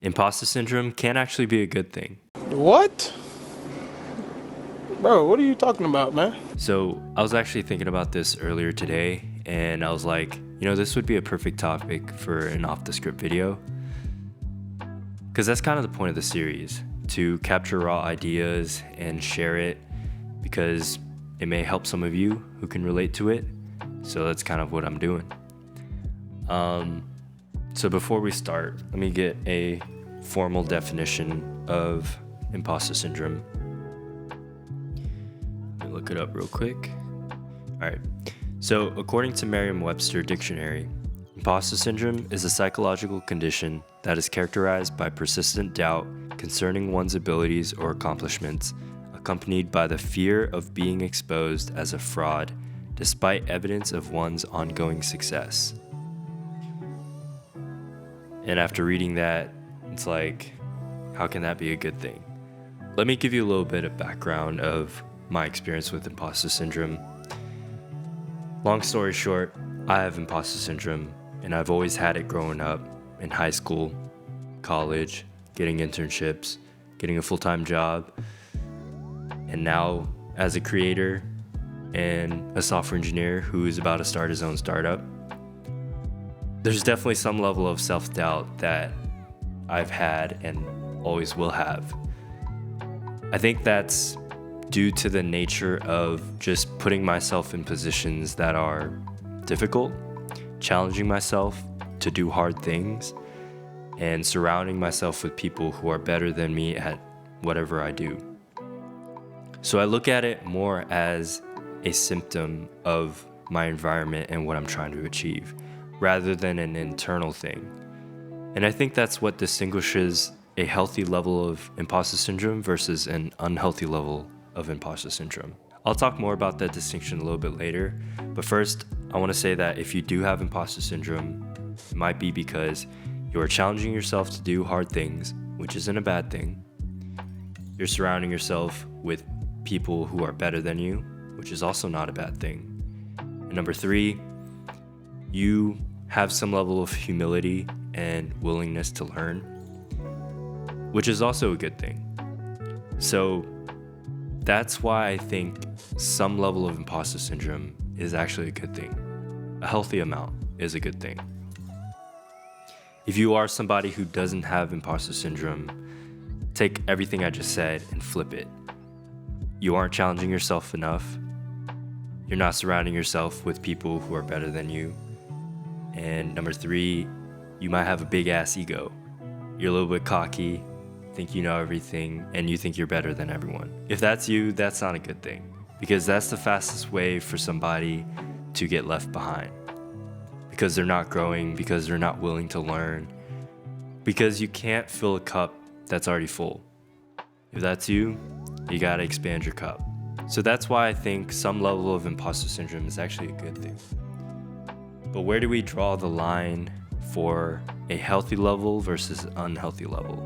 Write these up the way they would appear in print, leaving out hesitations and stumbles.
Imposter syndrome can actually be a good thing. What? Bro, what are you talking about, man? So I was actually thinking about this earlier today, and I was like, this would be a perfect topic for an off-the-script video. Because that's kind of the point of the series, to capture raw ideas and share it, because it may help some of you who can relate to it. So that's kind of what I'm doing. So before we start, let me get a formal definition of imposter syndrome. Let me look it up real quick. All right. So according to Merriam-Webster Dictionary, imposter syndrome is a psychological condition that is characterized by persistent doubt concerning one's abilities or accomplishments, accompanied by the fear of being exposed as a fraud, despite evidence of one's ongoing success. And after reading that, it's like, how can that be a good thing? Let me give you a little bit of background of my experience with imposter syndrome. Long story short, I have imposter syndrome, and I've always had it growing up in high school, college, getting internships, getting a full-time job, and now as a creator and a software engineer who is about to start his own startup. There's definitely some level of self-doubt that I've had and always will have. I think that's due to the nature of just putting myself in positions that are difficult, challenging myself to do hard things, and surrounding myself with people who are better than me at whatever I do. So I look at it more as a symptom of my environment and what I'm trying to achieve, rather than an internal thing. And I think that's what distinguishes a healthy level of imposter syndrome versus an unhealthy level of imposter syndrome. I'll talk more about that distinction a little bit later, but first, I want to say that if you do have imposter syndrome, it might be because you are challenging yourself to do hard things, which isn't a bad thing. You're surrounding yourself with people who are better than you, which is also not a bad thing. And number 3, you have some level of humility and willingness to learn, which is also a good thing. So that's why I think some level of imposter syndrome is actually a good thing. A healthy amount is a good thing. If you are somebody who doesn't have imposter syndrome, take everything I just said and flip it. You aren't challenging yourself enough. You're not surrounding yourself with people who are better than you. And number 3, you might have a big ass ego. You're a little bit cocky, think you know everything, and you think you're better than everyone. If that's you, that's not a good thing, because that's the fastest way for somebody to get left behind. Because they're not growing, because they're not willing to learn, because you can't fill a cup that's already full. If that's you, you gotta expand your cup. So that's why I think some level of imposter syndrome is actually a good thing. But where do we draw the line for a healthy level versus unhealthy level?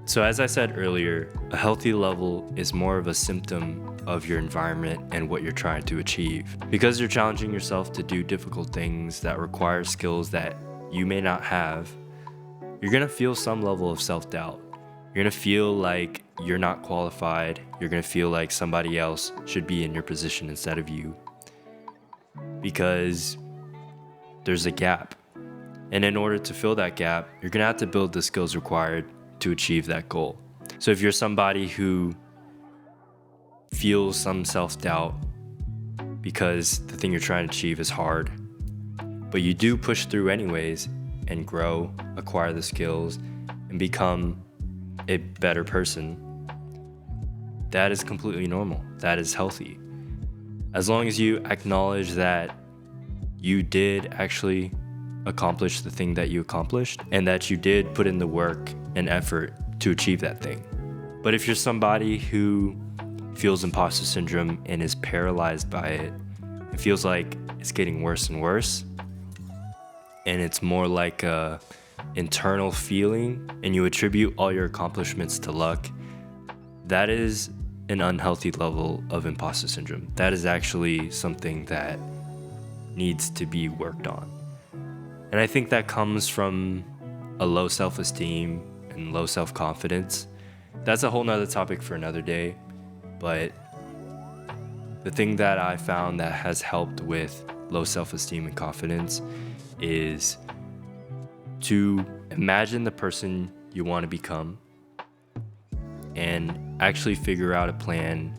So as I said earlier, a healthy level is more of a symptom of your environment and what you're trying to achieve. Because you're challenging yourself to do difficult things that require skills that you may not have, you're gonna feel some level of self-doubt. You're gonna feel like you're not qualified. You're gonna feel like somebody else should be in your position instead of you, because there's a gap. And in order to fill that gap, you're gonna have to build the skills required to achieve that goal. So if you're somebody who feels some self-doubt because the thing you're trying to achieve is hard, but you do push through anyways and grow, acquire the skills, and become a better person, that is completely normal. That is healthy. As long as you acknowledge that you did actually accomplish the thing that you accomplished, and that you did put in the work and effort to achieve that thing. But if you're somebody who feels imposter syndrome and is paralyzed by it, it feels like it's getting worse and worse, and it's more like a internal feeling, and you attribute all your accomplishments to luck, that is an unhealthy level of imposter syndrome. That is actually something that needs to be worked on. And I think that comes from a low self-esteem and low self-confidence. That's a whole nother topic for another day. But the thing that I found that has helped with low self-esteem and confidence is to imagine the person you want to become and actually figure out a plan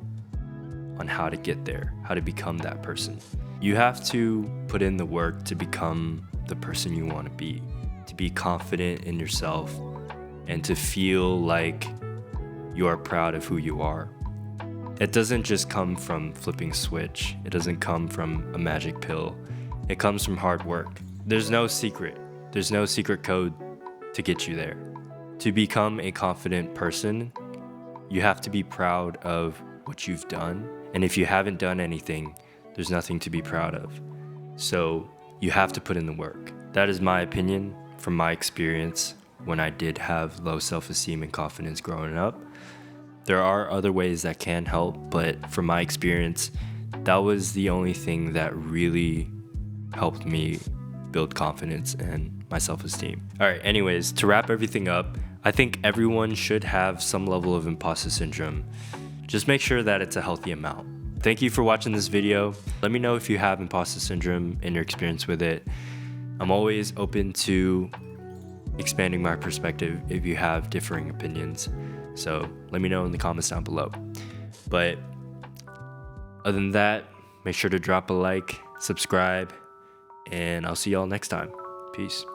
on how to get there, how to become that person. You have to put in the work to become the person you want to be confident in yourself, and to feel like you are proud of who you are. It doesn't just come from flipping a switch. It doesn't come from a magic pill. It comes from hard work. There's no secret. There's no secret code to get you there. To become a confident person, you have to be proud of what you've done. And if you haven't done anything, there's nothing to be proud of. So you have to put in the work. That is my opinion from my experience when I did have low self-esteem and confidence growing up. There are other ways that can help, but from my experience, that was the only thing that really helped me build confidence and my self-esteem. All right, anyways, to wrap everything up, I think everyone should have some level of imposter syndrome. Just make sure that it's a healthy amount. Thank you for watching this video. Let me know if you have imposter syndrome and your experience with it. I'm always open to expanding my perspective if you have differing opinions. So let me know in the comments down below. But other than that, make sure to drop a like, subscribe, and I'll see y'all next time. Peace.